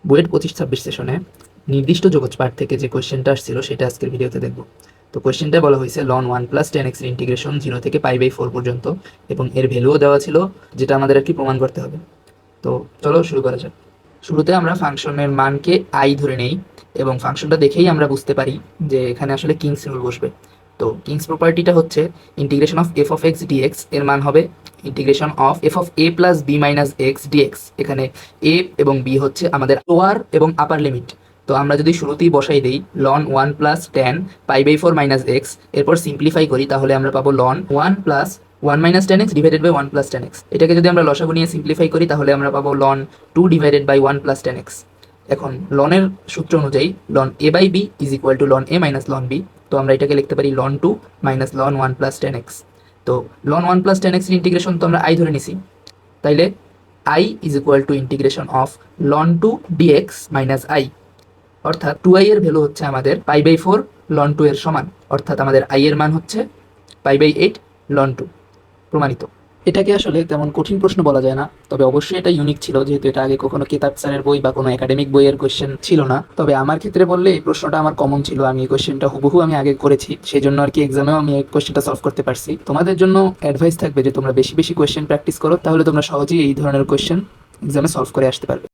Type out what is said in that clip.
বুয়েট 25-26 সেশনে নির্দিষ্ট যোগজ পাঠ থেকে যে কোয়েশ্চেনটা আসছিল সেটা আজকের ভিডিওতে দেখব। তো কোয়েশ্চেনটা বলা হয়েছে ln 1 + tan x এর ইন্টিগ্রেশন 0 থেকে π/4 পর্যন্ত, এবং এর ভ্যালুও দেওয়া ছিল, যেটা আমাদের আর কি প্রমাণ করতে হবে। তো চলো শুরু করা যাক। শুরুতে আমরা ফাংশনের মানকে আই ধরে নেই, এবং ফাংশনটা দেখেই আমরা বুঝতে পারি যে এখানে আসলে কিংস রুল বসবে। তো কিংস প্রপার্টিটা হচ্ছে integration of f of x dx এর মান হবে integration of f of a plus b minus x dx. এখানে এ এবং বি হচ্ছে আমাদের লোয়ার এবং আপার লিমিট। তো আমরা যদি শুরুতেই বসাই দিই ln 1 + tan π/4 - x, এরপর সিম্পলিফাই করি, তাহলে আমরা পাবো ln 1 + 1 - tan x divided by 1 + tan x। এটাকে যদি আমরা লসাগু নিয়ে সিম্পলিফাই করি, তাহলে আমরা পাবো ln 2 divided by 1 + tan x। এখন ln এর সূত্র অনুযায়ী ln a/b = ln a - ln b। তো আমরা এটাকে লিখতে পারি ln 2 - ln 1 + tan x। তো ln 1 + tan x এর ইন্টিগ্রেশন তো আমরা আই ধরে নিছি, তাইলে i = integration of ln 2 dx - i, অর্থাৎ 2i এর ভ্যালু হচ্ছে আমাদের π/4 ln 2 এর সমান, অর্থাৎ আমাদের i এর মান হচ্ছে π/8 ln 2। প্রমাণিত। এটাকে আসলে তেমন কঠিন প্রশ্ন বলা যায় না, তবে অবশ্যই এটা ইউনিক ছিল, যেহেতু এটা আগে কখনো কেতাব স্যারের বই বা কোনো একাডেমিক বইয়ের কোয়েশ্চেন ছিল না। তবে আমার ক্ষেত্রে বললে এই প্রশ্নটা আমার কমন ছিল, আমি এই কোয়েশ্চেনটা হুবহু আমি আগে করেছি, সেই জন্য আর কি এক্সামেও আমি এই কোয়েশ্চেনটা সলভ করতে পারছি। তোমাদের জন্য অ্যাডভাইস থাকবে যে তোমরা বেশি বেশি কোয়েশ্চেন প্র্যাকটিস করো, তাহলে তোমরা সহজেই এই ধরনের কোয়েশ্চেন এক্সামে সলভ করে আসতে পারবে।